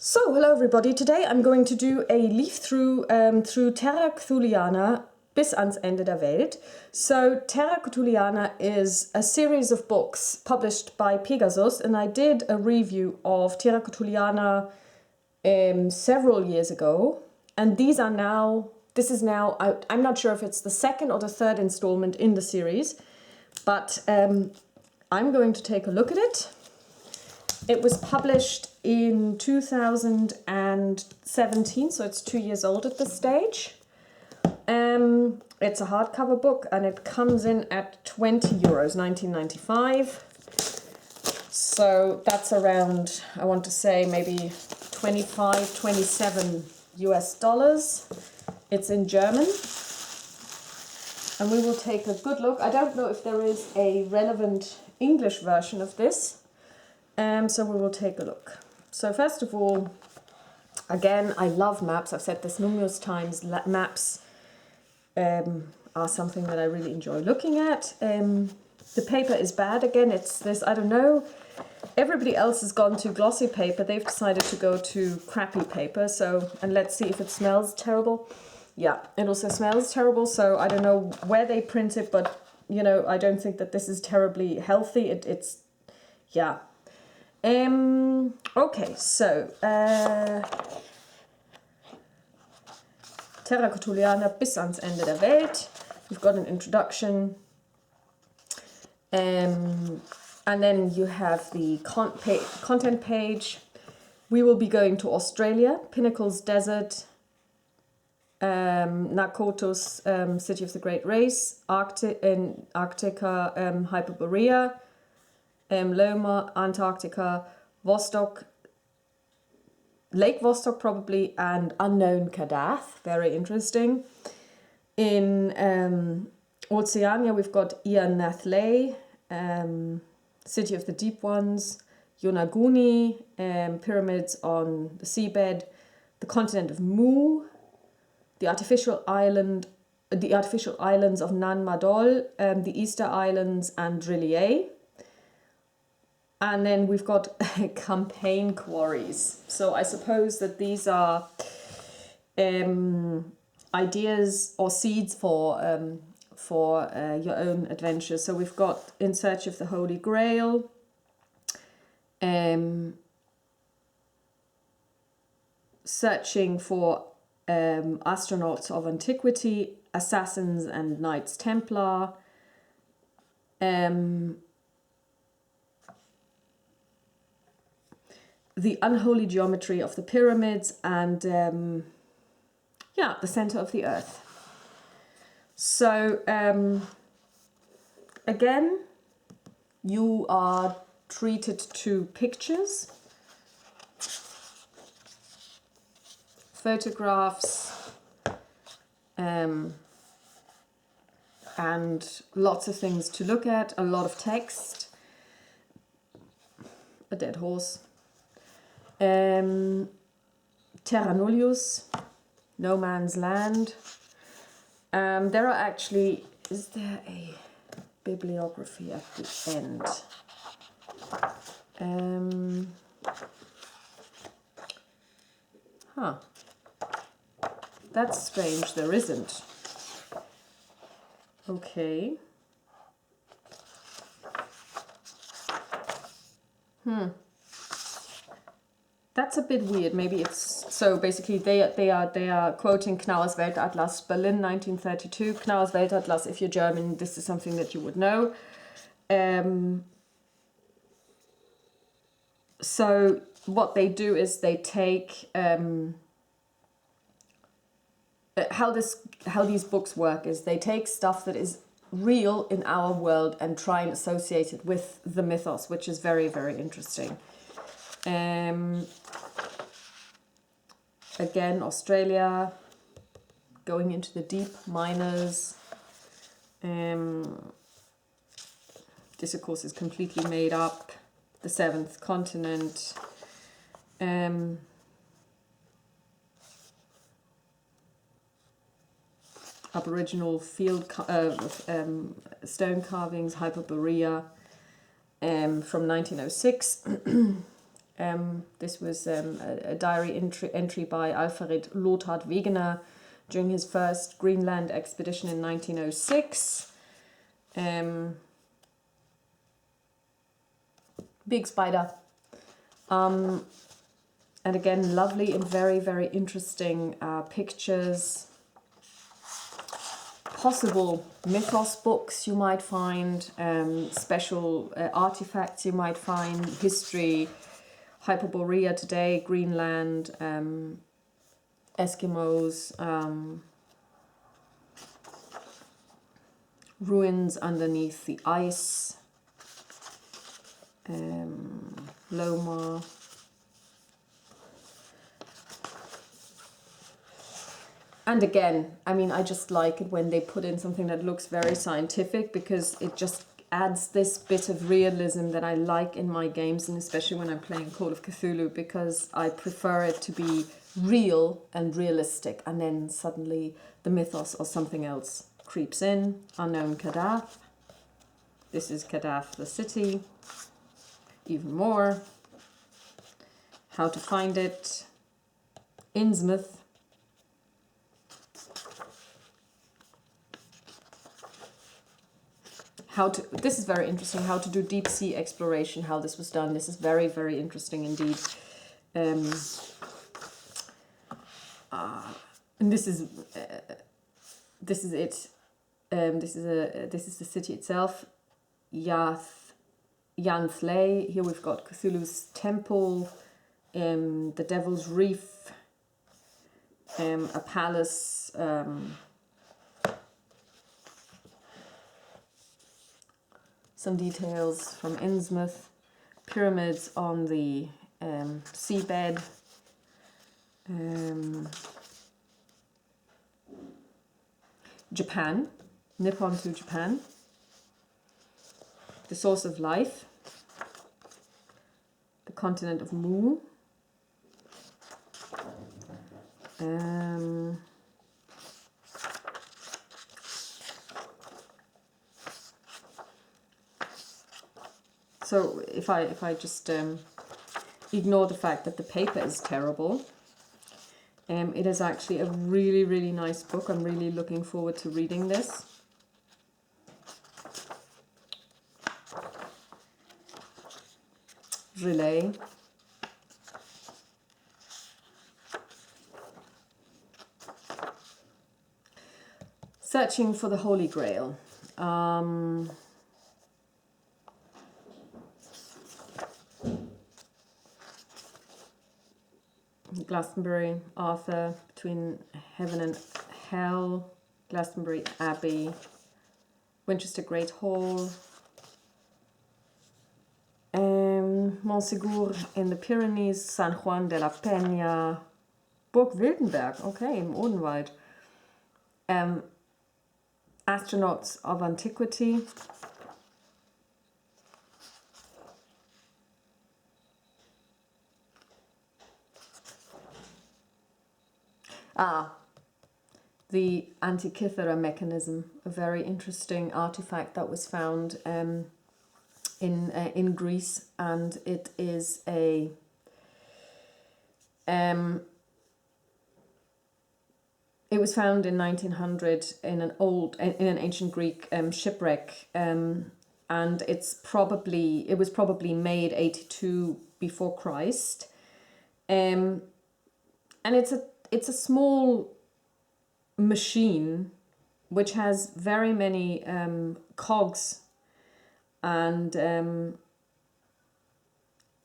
So, hello everybody. Today I'm going to do a leaf through through Terra Cthulhiana bis ans Ende der Welt. So, Terra Cthulhiana is a series of books published by Pegasus, and I did a review of Terra Cthulhiana several years ago. And this is now out. I'm not sure if it's the second or the third installment in the series, but I'm going to take a look at it. It was published in 2017, so it's 2 years old at this stage. It's a hardcover book and it comes in at €20, 1995. So that's around, I want to say maybe 25, 27 US dollars. It's in German. And we will take a good look. I don't know if there is a relevant English version of this. So we will take a look. So first of all, again, I love maps. I've said this numerous times. Maps are something that I really enjoy looking at. The paper is bad. Again, it's this, I don't know. Everybody else has gone to glossy paper. They've decided to go to crappy paper. So, and let's see if it smells terrible. Yeah, it also smells terrible. So I don't know where they print it, but you know, I don't think that this is terribly healthy. It's, yeah. Okay, so Terra Cthulhiana bis ans Ende der Welt. We've got an introduction, and then you have the content page. We will be going to Australia, Pinnacles Desert, Narcotos, City of the Great Race, Arctica, Hyperborea, Loma, Antarctica, Vostok, Lake Vostok probably, and unknown Kadath, very interesting. In Oceania we've got Ian Nathley, City of the Deep Ones, Yonaguni, pyramids on the seabed, the continent of Mu, the artificial islands of Nan Madol, the Easter Islands and Drillier. And then we've got campaign quarries. So I suppose that these are ideas or seeds for your own adventures. So we've got In Search of the Holy Grail, Searching for Astronauts of Antiquity, Assassins and Knights Templar, The Unholy Geometry of the Pyramids, and the Center of the Earth. So again, you are treated to pictures, photographs, and lots of things to look at, a lot of text, a dead horse. Terra Nullius, No Man's Land. There are actually, is there a bibliography at the end? That's strange, there isn't. Okay. That's a bit weird. Maybe it's so. Basically, they are quoting Knauer's Weltatlas, Berlin, 1932. Knauer's Weltatlas. If you're German, this is something that you would know. So what they do is they take how these books work is they take stuff that is real in our world and try and associate it with the mythos, which is very, very interesting. Again, Australia, going into the deep miners. This, of course, is completely made up. The seventh continent. Aboriginal field stone carvings, Hyperborea, from 1906. This was a diary entry by Alfred Lothar Wegener during his first Greenland expedition in 1906. Big spider. And again, lovely and very, very interesting pictures. Possible mythos books you might find, special artifacts you might find, history, Hyperborea today, Greenland, Eskimos, ruins underneath the ice, Loma. And again, I mean, I just like it when they put in something that looks very scientific, because it just adds this bit of realism that I like in my games, and especially when I'm playing Call of Cthulhu, because I prefer it to be real and realistic, and then suddenly the mythos or something else creeps in. Unknown Kadath. This is Kadath, the city. Even more. How to find it. Innsmouth. This is very interesting, how to do deep sea exploration, how this was done. This is very, very interesting indeed. And this is it. This is the city itself. Yansley. Here we've got Cthulhu's temple, the Devil's Reef, a palace. Some details from Innsmouth, pyramids on the seabed, Japan, Nippon to Japan, the source of life, the continent of Mu, so if I just ignore the fact that the paper is terrible, it is actually a really, really nice book. I'm really looking forward to reading this. Relay. Searching for the Holy Grail. Glastonbury, Arthur, Between Heaven and Hell, Glastonbury Abbey, Winchester Great Hall, Montségur in the Pyrenees, San Juan de la Peña, Burg Wildenberg, okay, im Odenwald, Astronauts of Antiquity, the Antikythera mechanism, a very interesting artifact that was found in Greece, and it is a it was found in 1900 in an ancient Greek shipwreck, and it was probably made 82 before Christ, and it's a small machine which has very many cogs, and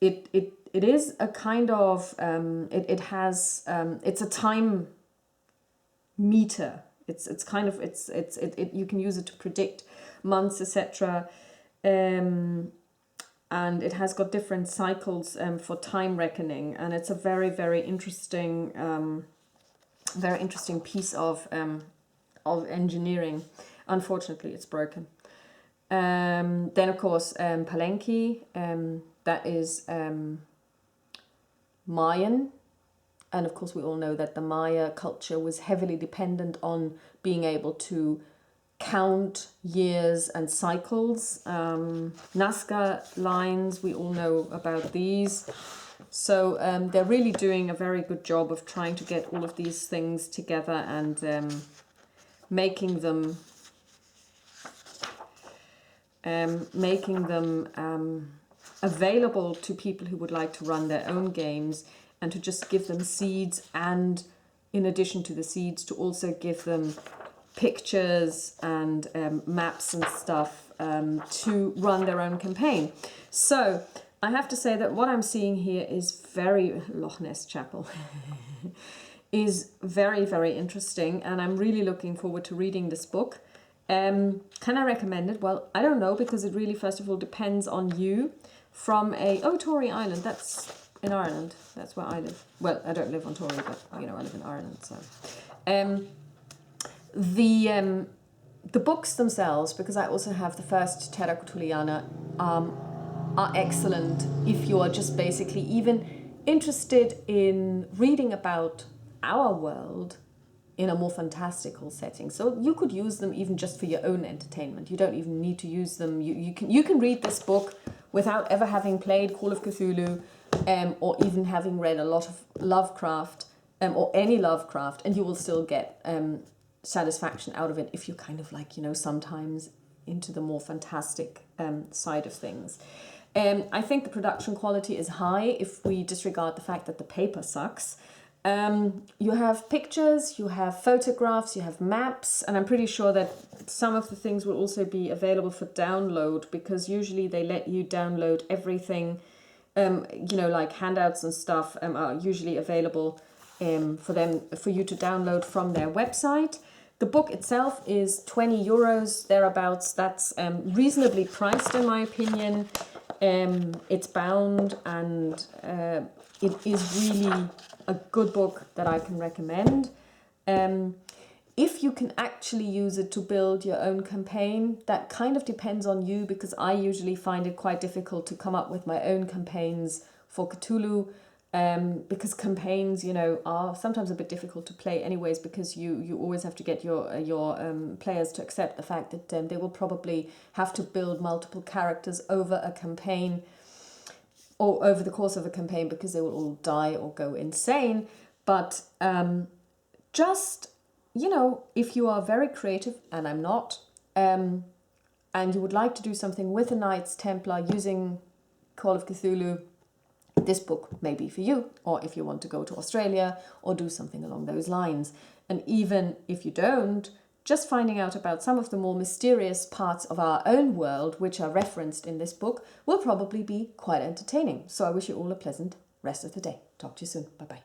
it is a kind of it has it's a time meter. It's you can use it to predict months, etc. And it has got different cycles for time reckoning, and it's a very, very interesting piece of engineering. Unfortunately, it's broken. Then of course Palenque, that is Mayan, and of course we all know that the Maya culture was heavily dependent on being able to count years and cycles. Nazca lines, we all know about these. So they're really doing a very good job of trying to get all of these things together and making them available to people who would like to run their own games, and to just give them seeds, and in addition to the seeds, to also give them pictures and maps and stuff to run their own campaign. So I have to say that what I'm seeing here is very Loch Ness Chapel is very, very interesting, and I'm really looking forward to reading this book. Can I recommend it? Well, I don't know, because it really, first of all, depends on you. From Tory Island, that's in Ireland. That's where I live. Well, I don't live on Tory, but I live in Ireland. So, the books themselves, because I also have the first Terra Cthulhiana, are excellent if you are just basically even interested in reading about our world in a more fantastical setting. So you could use them even just for your own entertainment. You don't even need to use them. You can read this book without ever having played Call of Cthulhu, or even having read a lot of Lovecraft, or any Lovecraft, and you will still get satisfaction out of it if you're kind of like, sometimes into the more fantastic side of things. I think the production quality is high if we disregard the fact that the paper sucks. You have pictures, you have photographs, you have maps, and I'm pretty sure that some of the things will also be available for download, because usually they let you download everything, like handouts and stuff are usually available for you to download from their website. The book itself is 20 euros, thereabouts. That's reasonably priced in my opinion. It's bound, and it is really a good book that I can recommend. If you can actually use it to build your own campaign, that kind of depends on you, because I usually find it quite difficult to come up with my own campaigns for Cthulhu, because campaigns, are sometimes a bit difficult to play anyways, because you always have to get your players to accept the fact that they will probably have to build multiple characters over a campaign, or over the course of a campaign, because they will all die or go insane. But if you are very creative, and I'm not, and you would like to do something with a Knights Templar using Call of Cthulhu, this book may be for you. Or if you want to go to Australia or do something along those lines. And even if you don't, just finding out about some of the more mysterious parts of our own world, which are referenced in this book, will probably be quite entertaining. So I wish you all a pleasant rest of the day. Talk to you soon. Bye-bye.